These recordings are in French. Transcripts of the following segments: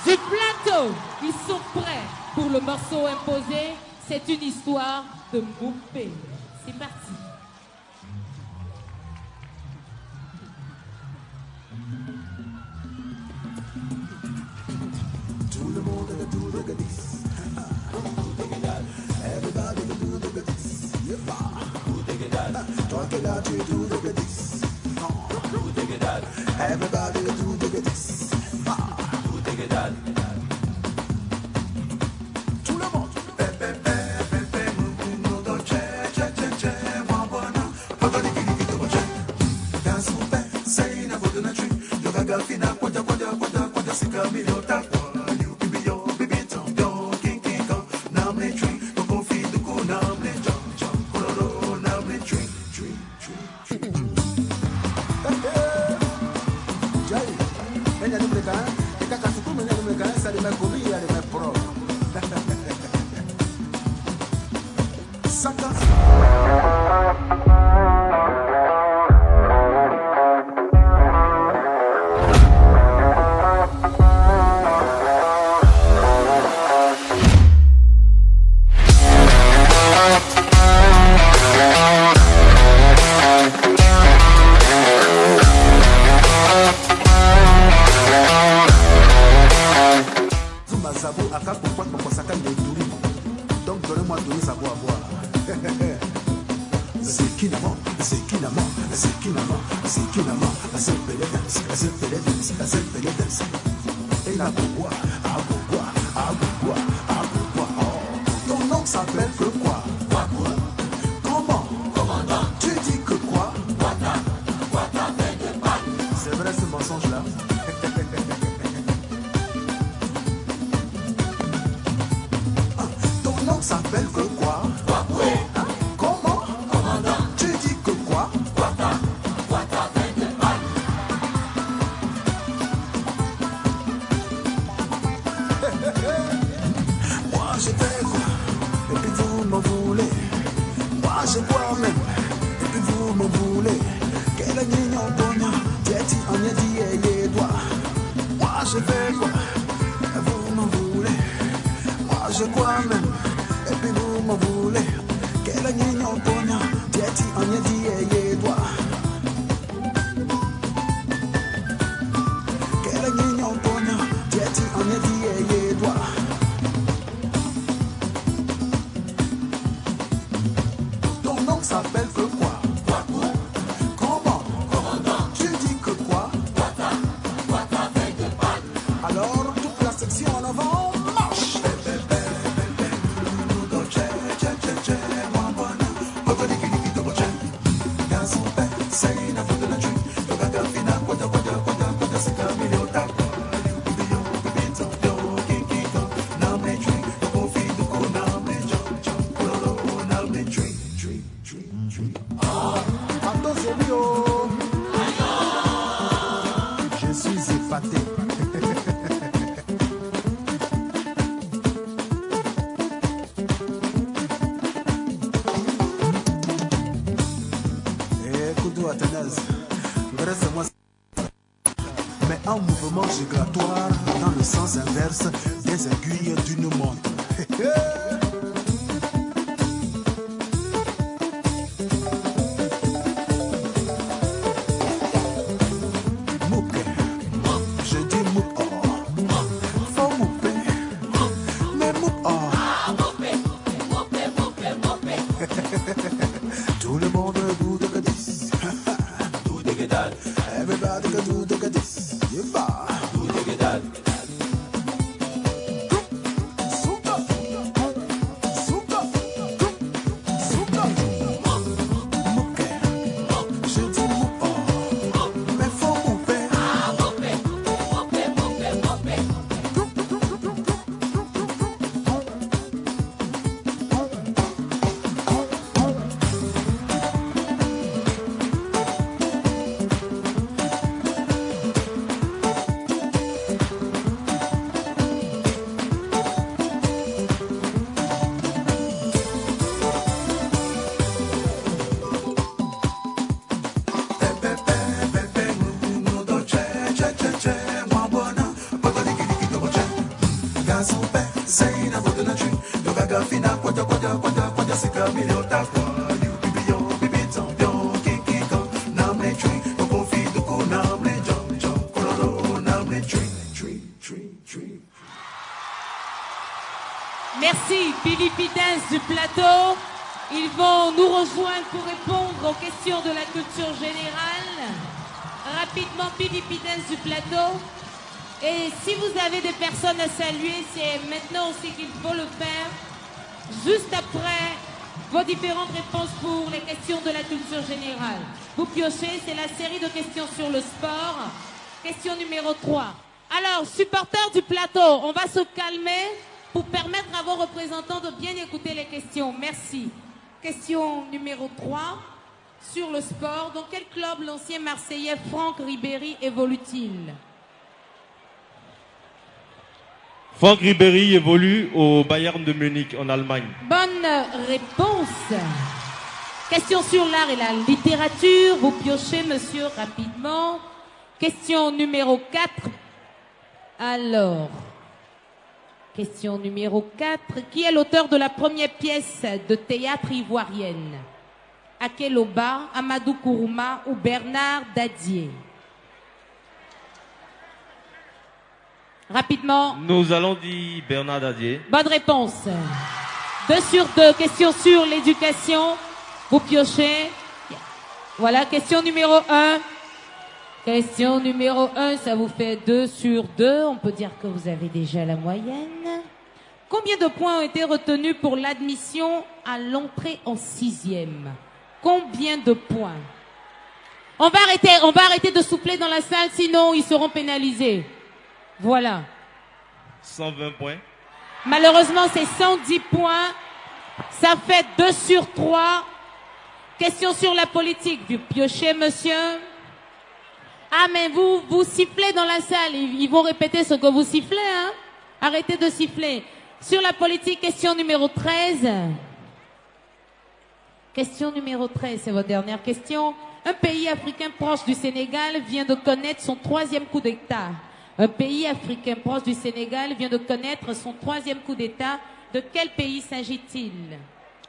du plateau. Ils sont prêts pour le morceau imposé. C'est une histoire de Moupé. C'est parti. Tout le monde do the goodies. Everybody do the goodies. Toi qui es là, tu do the goodies. Everybody do the goodies. Tout le monde. Mais un mouvement migratoire dans le sens inverse des aiguilles d'une montre. Merci, Philippe Dance du plateau. Ils vont nous rejoindre pour répondre aux questions de la culture générale. Rapidement, Philippe Dance du plateau. Et si vous avez des personnes à saluer, c'est maintenant aussi qu'il faut le faire. Juste après vos différentes réponses pour les questions de la culture générale. Vous piochez, c'est la série de questions sur le sport. Question numéro 3. Alors, supporters du plateau, on va se calmer pour permettre à vos représentants de bien écouter les questions. Merci. Question numéro 3 sur le sport. Dans quel club l'ancien Marseillais Franck Ribéry évolue-t-il? Franck Ribéry évolue au Bayern de Munich en Allemagne. Bonne réponse. Question sur l'art et la littérature. Vous piochez, monsieur, rapidement. Question numéro 4. Alors, question numéro 4. Qui est l'auteur de la première pièce de théâtre ivoirienne? Akeloba, Amadou Kourouma ou Bernard Dadier? Rapidement. Nous allons dire Bernard Dadier. Bonne réponse. 2 sur 2. Question sur l'éducation. Vous piochez. Voilà, question numéro 1. Question numéro 1, ça vous fait 2 sur 2. On peut dire que vous avez déjà la moyenne. Combien de points ont été retenus pour l'admission à l'entrée en 6e? Combien de points? On va arrêter de souffler dans la salle, sinon ils seront pénalisés. Voilà. 120 points. Malheureusement, c'est 110 points. Ça fait 2 sur 3. Question sur la politique. Vous piochez, monsieur. Ah, mais vous sifflez dans la salle. Ils vont répéter ce que vous sifflez, hein. Arrêtez de siffler. Sur la politique, question numéro 13. Question numéro 13, c'est votre dernière question. Un pays africain proche du Sénégal vient de connaître son 3e coup d'État. Un pays africain proche du Sénégal vient de connaître son 3e coup d'État. De quel pays s'agit-il?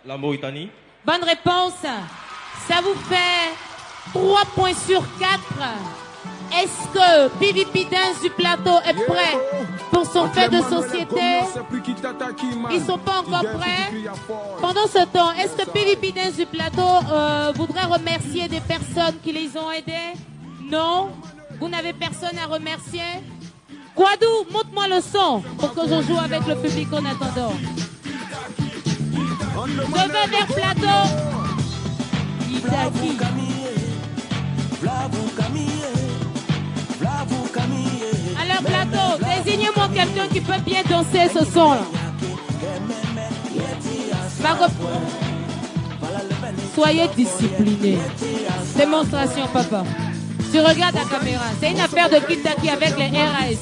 La Mauritanie. Bonne réponse. Ça vous fait 3 points sur 4. Est-ce que PVP Dance du plateau est prêt pour son fait de société? Ils sont pas encore prêts. Pendant ce temps, est-ce que PVP Dance du plateau voudrait remercier des personnes qui les ont aidés? Non? Vous n'avez personne à remercier? Kwadou, montre-moi le son pour que je joue avec le public en attendant. Je vais vers plateau. Itaki. Alors plateau, désignez-moi quelqu'un qui peut bien danser ce son-là. Soyez disciplinés. Démonstration, papa. Tu regardes la caméra. C'est une affaire de Kitaki avec les RAS.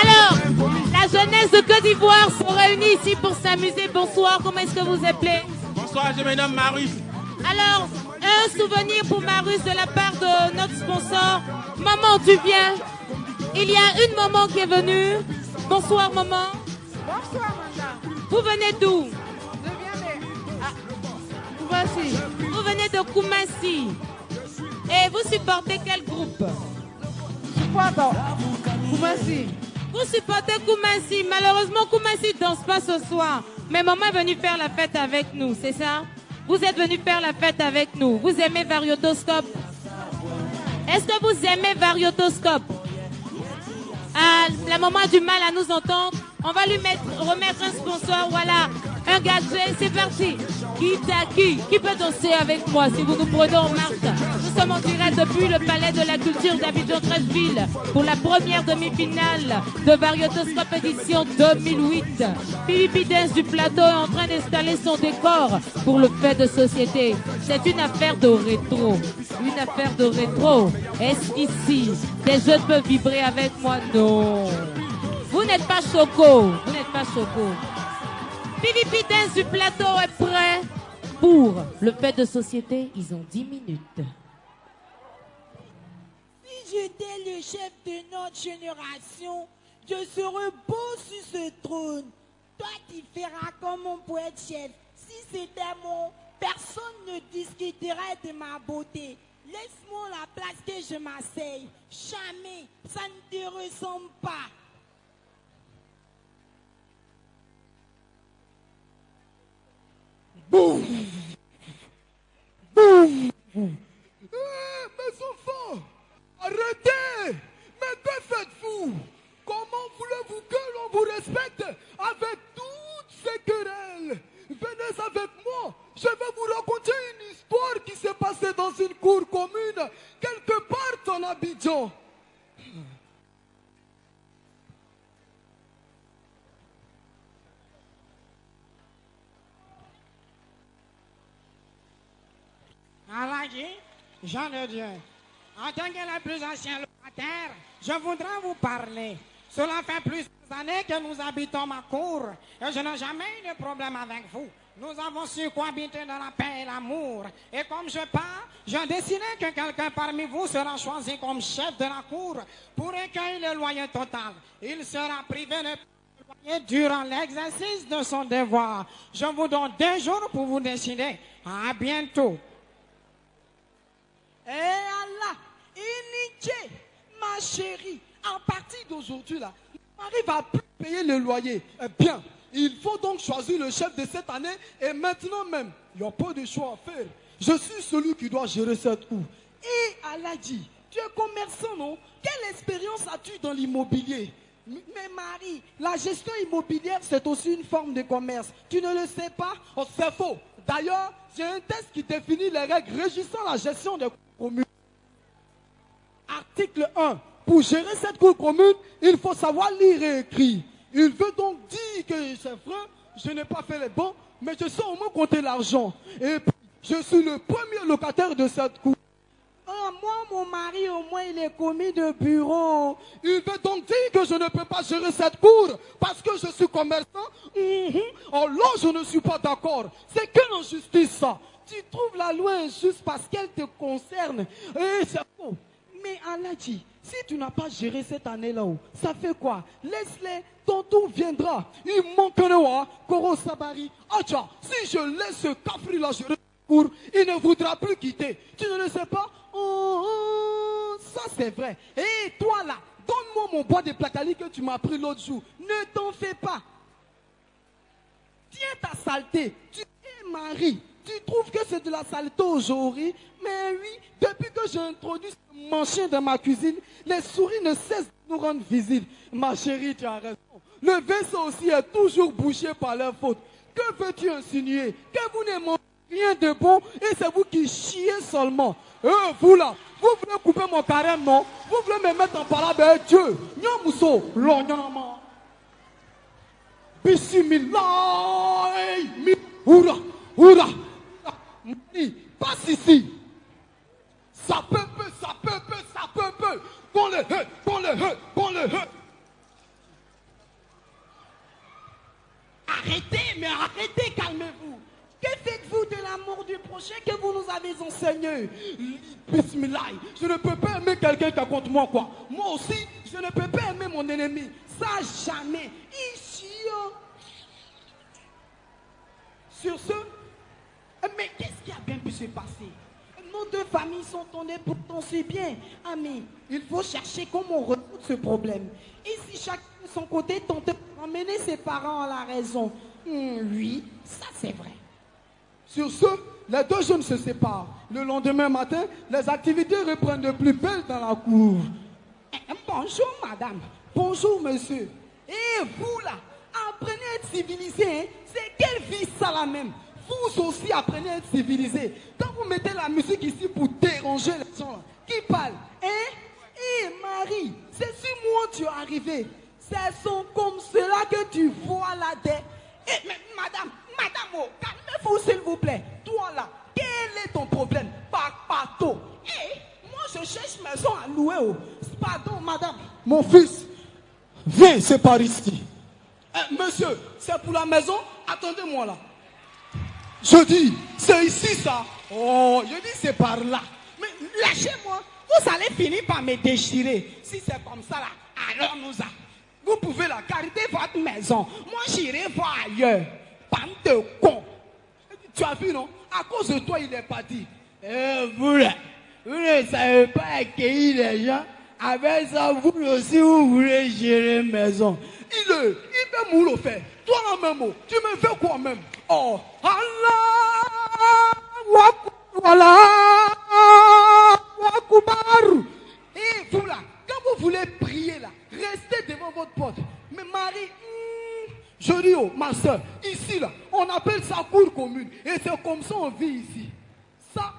Alors, la jeunesse de Côte d'Ivoire se réunit ici pour s'amuser. Bonsoir, comment est-ce que vous appelez? Bonsoir, je me nomme Marus. Alors, un souvenir pour Marus de la part de notre sponsor. Maman, tu viens? Il y a une maman qui est venue. Bonsoir, maman. Bonsoir, madame. Vous venez d'où? Je viens de Koumassi. Vous venez de Koumassi. Et vous supportez quel groupe? Supporte Koumassi. Vous supportez Koumassi. Malheureusement, Koumassi ne danse pas ce soir. Mais maman est venue faire la fête avec nous, c'est ça? Vous êtes venu faire la fête avec nous. Vous aimez Variotoscope? Est-ce que vous aimez Variotoscope? Ah, la maman a du mal à nous entendre. On va lui remettre un sponsor, voilà, un gadget, c'est parti. Qui peut danser avec moi si vous nous prenez en marche? Nous sommes en direct depuis le Palais de la Culture d'Abidjan-Treichville pour la première demi-finale de Variotoscope édition 2008. Philippe Dance du plateau est en train d'installer son décor pour le fait de société. C'est une affaire de rétro. Une affaire de rétro. Est-ce qu'ici, des jeunes peuvent vibrer avec moi? Non. Vous n'êtes pas choco. Vous n'êtes pas choco. PVP Dance du plateau est prêt pour le fait de société. Ils ont 10 minutes. j'étais le chef de notre génération, je serais beau sur ce trône. Toi, tu feras comme mon poète chef. Si c'était moi, personne ne discuterait de ma beauté. Laisse-moi la place que je m'asseye. Jamais, ça ne te ressemble pas. Boum! Boum! Mes enfants, arrêtez! Mais que faites-vous? Comment voulez-vous que l'on vous respecte avec toutes ces querelles? Venez avec moi, je vais vous raconter une histoire qui s'est passée dans une cour commune, quelque part en Abidjan. Alhaji, Jean de Dieu, en tant que le plus ancien locataire, je voudrais vous parler. Cela fait plusieurs années que nous habitons ma cour et je n'ai jamais eu de problème avec vous. Nous avons su cohabiter dans la paix et l'amour. Et comme je pars, j'ai décidé que quelqu'un parmi vous sera choisi comme chef de la cour pour recueillir le loyer total. Il sera privé de loyer durant l'exercice de son devoir. Je vous donne 2 jours pour vous décider. À bientôt. Eh Allah, Initié, ma chérie, à partir d'aujourd'hui, là, mon mari va plus payer le loyer. Eh bien, il faut donc choisir le chef de cette année et maintenant même. Il n'y a pas de choix à faire. Je suis celui qui doit gérer cette cour. Et Allah dit, tu es commerçant, non? Quelle expérience as-tu dans l'immobilier? Mais Marie, la gestion immobilière, c'est aussi une forme de commerce. Tu ne le sais pas? Oh, c'est faux. D'ailleurs, j'ai un texte qui définit les règles régissant la gestion des cours communes. Article 1. Pour gérer cette cour commune, il faut savoir lire et écrire. Il veut donc dire que c'est vrai, je n'ai pas fait les bons, mais je sais au moins compter l'argent. Et puis, je suis le premier locataire de cette cour. Ah, moi, mon mari, au moins, il est commis de bureau. Il veut donc dire que je ne peux pas gérer cette cour parce que je suis commerçant? Oh là, je ne suis pas d'accord. C'est quelle injustice ça? Tu trouves la loi injuste parce qu'elle te concerne. Et c'est faux. Mais Allah dit, si tu n'as pas géré cette année-là, ça fait quoi? Laisse-les, ton tour viendra. Il manque un roi, Koro Sabari. Acha, si je laisse ce cafri-là gérer cette cour, il ne voudra plus quitter. Tu ne le sais pas? Oh, ça c'est vrai. Et toi là, donne-moi mon bois de placali que tu m'as pris l'autre jour. Ne t'en fais pas. Tiens ta saleté. Tu es mari. Tu trouves que c'est de la saleté aujourd'hui? Mais oui, depuis que j'ai introduit ce manchin dans ma cuisine, les souris ne cessent de nous rendre visite. Ma chérie, tu as raison. Le vaisseau aussi est toujours bouché par leur faute. Que veux-tu insinuer? Que vous ne mangez rien de bon et c'est vous qui chiez seulement. Vous là, vous voulez couper mon carême, non? Vous voulez me mettre en parole avec Dieu? Nyamuso, l'onyama. Bismillah. Oura, oura. Passe ici. Ça peut, ça peut, ça peut. Qu'on le hait, qu'on le hait, qu'on le hait. Arrêtez, mais arrêtez, calmez-vous. Que faites-vous de l'amour du prochain que vous nous avez enseigné? Bismillah, je ne peux pas aimer quelqu'un qui est contre moi, quoi. Moi aussi, je ne peux pas aimer mon ennemi. Ça, jamais. Ici, sur ce, mais qu'est-ce qui a bien pu se passer? Nos 2 familles sont tournées pourtant si bien. Ami, il faut chercher comment résoudre ce problème. Et si chacun de son côté tente d'emmener ses parents à la raison? Oui, ça c'est vrai. Sur ce, les 2 jeunes se séparent. Le lendemain matin, les activités reprennent de plus belle dans la cour. Bonjour madame. Bonjour monsieur. Et vous là, apprenez à être civilisé. Hein? C'est quelle vie ça là même? Vous aussi apprenez à être civilisé. Quand vous mettez la musique ici pour déranger les gens là, qui parlent? Hein? Eh Marie, c'est sur moi tu es arrivé. C'est son comme cela que tu vois là des... Eh mais madame, oh, calmez-vous s'il vous plaît. Toi là, quel est ton problème? Papato. Eh, moi je cherche maison à louer. Oh. Pardon madame. Mon fils, viens, c'est par ici. Monsieur, c'est pour la maison? Attendez-moi là. Je dis, c'est ici ça. Oh, je dis c'est par là. Mais lâchez-moi. vous allez finir par me déchirer. Si c'est comme ça, là, alors vous pouvez la garder votre maison. Moi, j'irai voir ailleurs. Bande de cons. Tu as vu, non? À cause de toi, il est parti. Vous là, vous ne savez pas accueillir les gens. Avec ça, vous aussi, vous voulez gérer maison. Il peut me le faire. Toi, la même, tu me fais quoi même? Oh, Allah, voilà, Wakubar. Et vous là, quand vous voulez prier là, restez devant votre porte. Mais Marie, je dis, oh, ma soeur, ici là, on appelle ça cour commune. Et c'est comme ça on vit ici. Ça,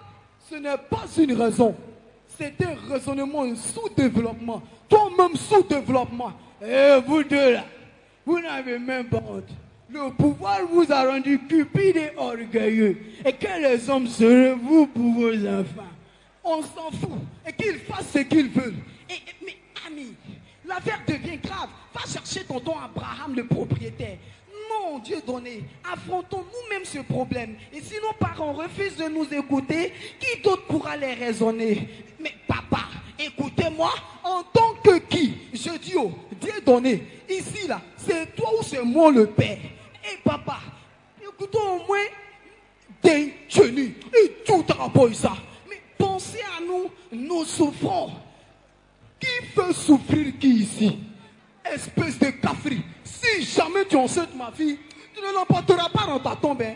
ce n'est pas une raison. C'est un raisonnement, un sous-développement. Toi-même, sous-développement. Et vous deux là, vous n'avez même pas honte. Le pouvoir vous a rendu cupide et orgueilleux. Et que les hommes serez-vous pour vos enfants? On s'en fout. Et qu'ils fassent ce qu'ils veulent. Mais ami, l'affaire devient grave. Va chercher tonton Abraham, le propriétaire. Non, Dieu donné, affrontons nous-mêmes ce problème. Et si nos parents refusent de nous écouter, qui d'autre pourra les raisonner? Mais papa, écoutez-moi, en tant que qui? Je dis, oh, Dieu donné, ici là, c'est toi ou c'est moi le père? Et papa, écoutons au moins des tenues et tout à rapport à ça. Mais pensez à nous, nous souffrons. Qui fait souffrir qui ici? Espèce de cafri. Si jamais tu enceintes ma fille, tu ne l'emporteras pas dans ta tombe. Hein.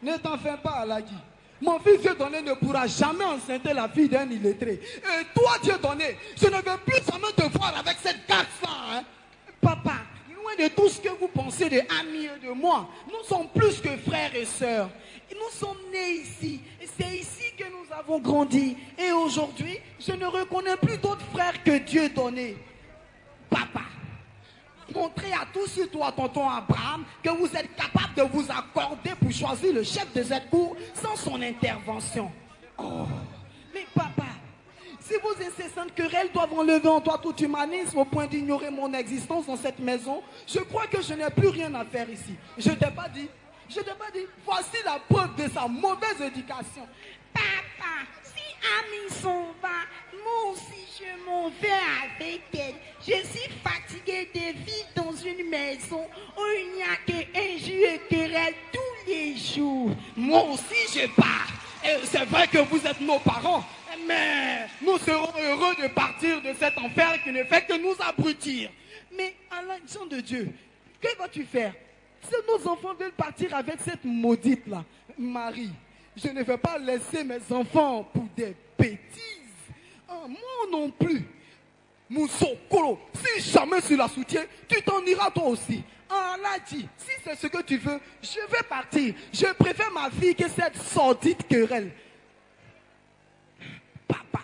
Ne t'en fais pas, Alagi. Mon fils Dieu donné ne pourra jamais enceinter la fille d'un illettré. Et toi, Dieu donné, je ne veux plus jamais te voir avec cette garce-là. Hein. Papa, loin de tout ce que vous pensez de amis et de moi, nous sommes plus que frères et sœurs. Et nous sommes nés ici. Et c'est ici que nous avons grandi. Et aujourd'hui, je ne reconnais plus d'autres frères que Dieu donné. Papa, montrez à tous, surtout à tonton Abraham, que vous êtes capable de vous accorder pour choisir le chef de cette cour sans son intervention. Oh, mais papa, si vos incessantes querelles doivent enlever en toi tout humanisme au point d'ignorer mon existence dans cette maison, je crois que je n'ai plus rien à faire ici. Je t'ai pas dit. Voici la preuve de sa mauvaise éducation. Papa, si Ami s'en va, moi aussi je m'en vais avec elle. Je suis fatiguée de vivre dans une maison où il n'y a qu'injures et querelles tous les jours. Moi aussi je pars. Et c'est vrai que vous êtes nos parents, mais nous serons heureux de partir de cet enfer qui ne fait que nous abrutir. Mais à l'action de Dieu, que vas-tu faire? Si nos enfants veulent partir avec cette maudite-là, Marie, je ne vais pas laisser mes enfants pour des bêtises. Moi non plus. Moussokolo, si jamais tu la soutiens, tu t'en iras toi aussi. Allah dit, si c'est ce que tu veux, je vais partir. Je préfère ma fille que cette sordide querelle. Papa,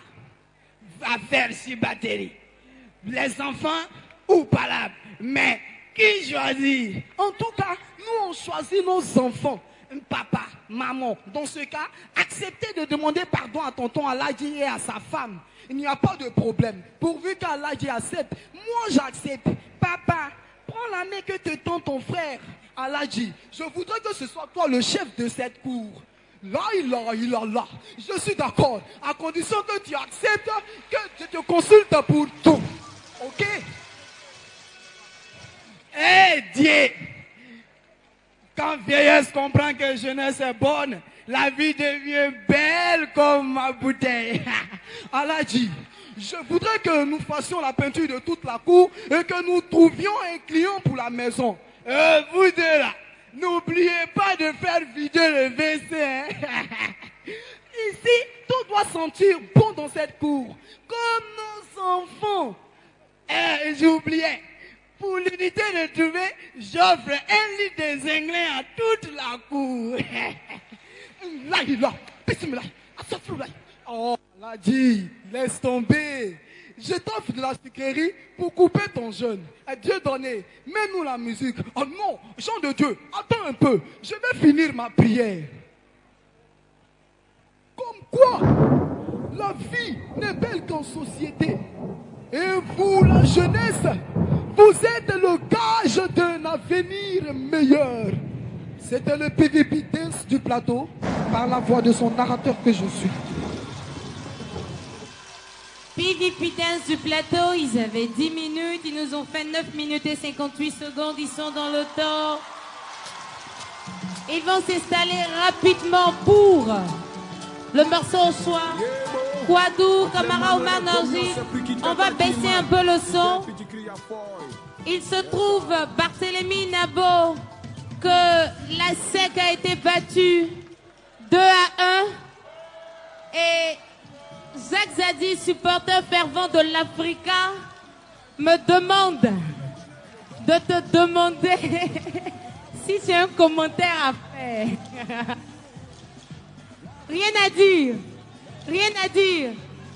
va faire si batterie. Les enfants ou palabre, mais qui choisit? En tout cas, nous on choisit nos enfants. Papa, maman, dans ce cas, acceptez de demander pardon à tonton Aladji et à sa femme. Il n'y a pas de problème. Pourvu qu'Aladji accepte, moi j'accepte. Papa, prends la main que te tend ton frère. Aladji, je voudrais que ce soit toi le chef de cette cour. Là, je suis d'accord, à condition que tu acceptes que je te consulte pour tout. Ok? Eh Dieu! Quand vieillesse comprend que jeunesse est bonne, la vie devient belle comme ma bouteille. Aladji, je voudrais que nous fassions la peinture de toute la cour et que nous trouvions un client pour la maison. Vous deux là, n'oubliez pas de faire vider le WC. Hein? Ici, tout doit sentir bon dans cette cour, comme nos enfants. J'oubliais. Pour l'unité de trouver, j'offre un lit des Anglais à toute la cour. Oh, Aladji, laisse tomber. Je t'offre de la sucrerie pour couper ton jeûne. Dieu donné, mets-nous la musique. Oh non, chant de Dieu, attends un peu. Je vais finir ma prière. Comme quoi, la vie n'est belle qu'en société. Et vous, la jeunesse, vous êtes le gage d'un avenir meilleur. C'était le PVP Dance du plateau, par la voix de son narrateur que je suis. PVP Dance du plateau, ils avaient 10 minutes, ils nous ont fait 9 minutes et 58 secondes, ils sont dans le temps. Ils vont s'installer rapidement pour le morceau au soir. Kwadou, Camara Omar Norji, on va baisser un peu le son. Il se trouve, Barthélémy Nabo, que la SEC a été battue 2-1. Et Jacques Zadi, supporter fervent de l'Africa, me demande de te demander si j'ai un commentaire à faire. Rien à dire. Rien à dire.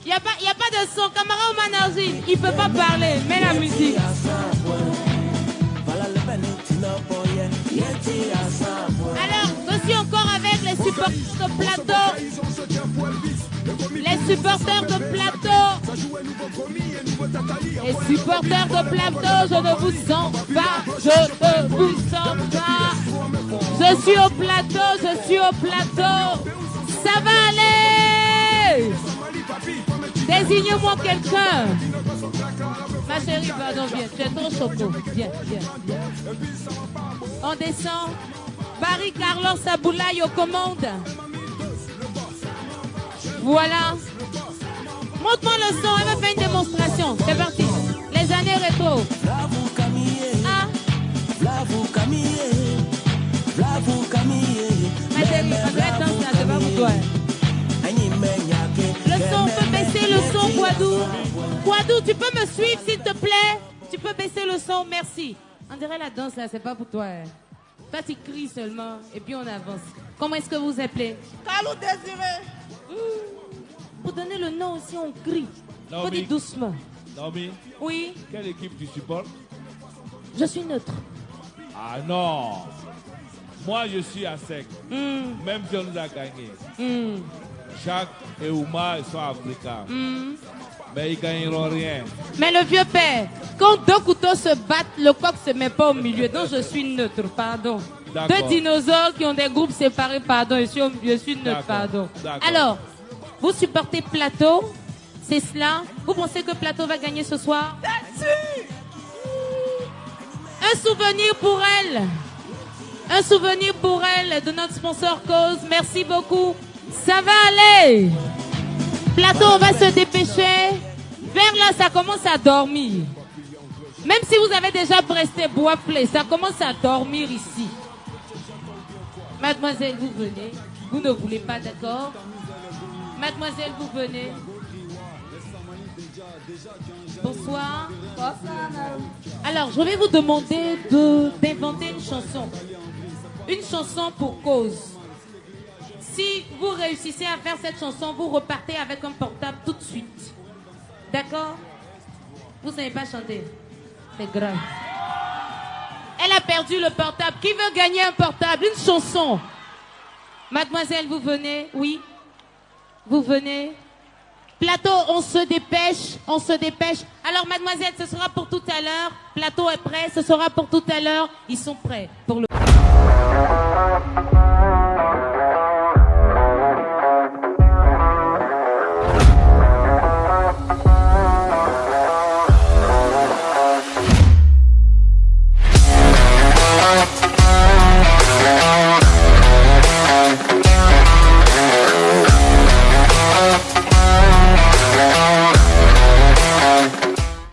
Il n'y a pas de son. Camara Omanergie, il ne peut pas parler. Mets la musique. Alors, je suis encore avec les supporters de plateau. Les supporters de plateau. Les supporters de plateau, je ne vous sens pas. Je ne vous sens pas. Je suis au plateau, je suis au plateau. Ça va aller. Désignez-moi quelqu'un. Ma chérie, pardon, viens. Tu es trop choco. Viens, viens, viens. On descend. Barry Carlos Aboulaye aux commandes. Voilà. Montre-moi le son. Elle me fait une démonstration. C'est parti. Les années rétro. Ah. Ma chérie, on dirait que ça, c'est pas pour toi. Le son, on peut baisser le son, Kwadou. Kwadou, tu peux me suivre, s'il te plaît? Tu peux baisser le son, merci. On dirait la danse, là, c'est pas pour toi. Toi, tu cries seulement, et puis on avance. Comment est-ce que vous vous appelez? Carlo Désiré. Pour donner le nom aussi, on crie. Naomi. Faut dire doucement. Naomi, Oui, quelle équipe tu supportes? je suis neutre. Ah non. Moi, je suis à sec. Même si on nous a gagné. Jacques et Oumar sont africains. Mais ils ne gagneront rien. Mais le vieux père, quand deux couteaux se battent, le coq ne se met pas au milieu. Donc je suis neutre, pardon. Deux dinosaures qui ont des groupes séparés, pardon. Je suis neutre, pardon. Alors, vous supportez Plateau, c'est cela? Vous pensez que Plateau va gagner ce soir? Un souvenir pour elle. Un souvenir pour elle de notre sponsor Cause. Merci beaucoup. Ça va aller. Plateau, on va se dépêcher. Vers là, ça commence à dormir. Même si vous avez déjà presté bois play, ça commence à dormir ici. Mademoiselle, vous venez. Vous ne voulez pas, d'accord? Mademoiselle, vous venez. Bonsoir. Alors, je vais vous demander d'inventer une chanson. Une chanson pour Cause. Si vous réussissez à faire cette chanson, vous repartez avec un portable tout de suite. D'accord? Vous ne savez pas chanter. C'est grave. Elle a perdu le portable. Qui veut gagner un portable? Une chanson. Mademoiselle, vous venez? Oui. Vous venez? Plateau, on se dépêche. On se dépêche. Alors, mademoiselle, ce sera pour tout à l'heure. Plateau est prêt. Ce sera pour tout à l'heure. Ils sont prêts pour le...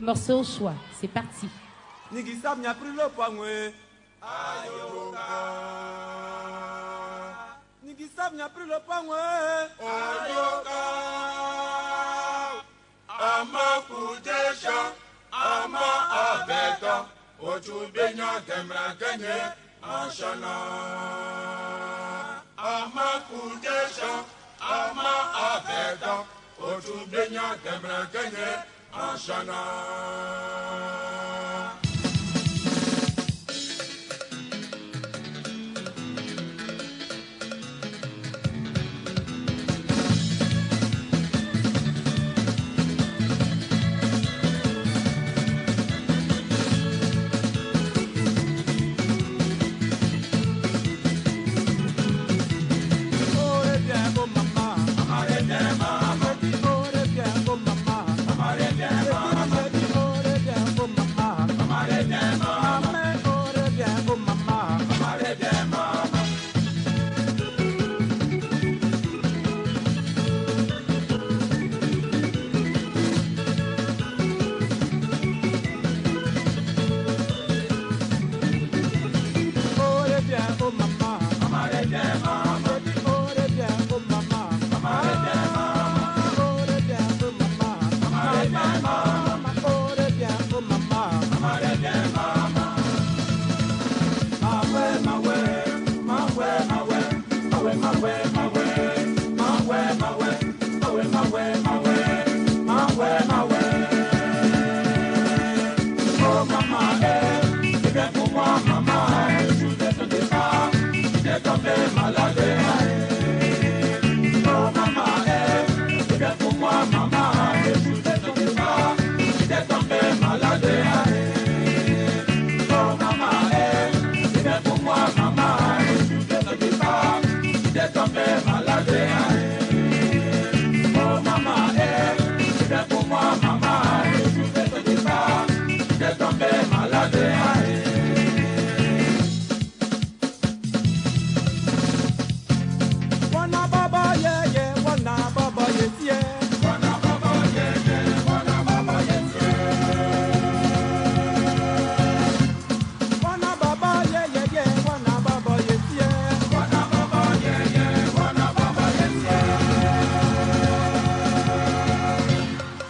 Morceau au choix, c'est parti. Nigisab n'a pris le poignet. Ayoka. Nigisab n'a pris le poignet. Ayoka. Ama kudeja, ama abeta. Otu benya demra gagné enchana. Ama kudeja, ama abeta. Otu benya demra gagné enchana.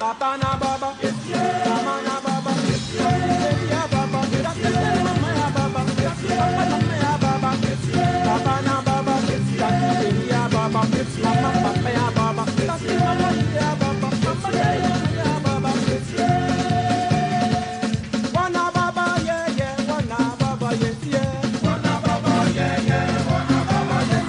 Papa na baba, mama na baba, ya baba, mama ya baba, mama ya baba, papa na baba, ya baba, mama papa ya baba, mama ya baba, mama ya baba, wana baba yeah yeah, wana baba yes yeah, wana baba yeah yeah, wana baba yes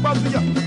Papilla.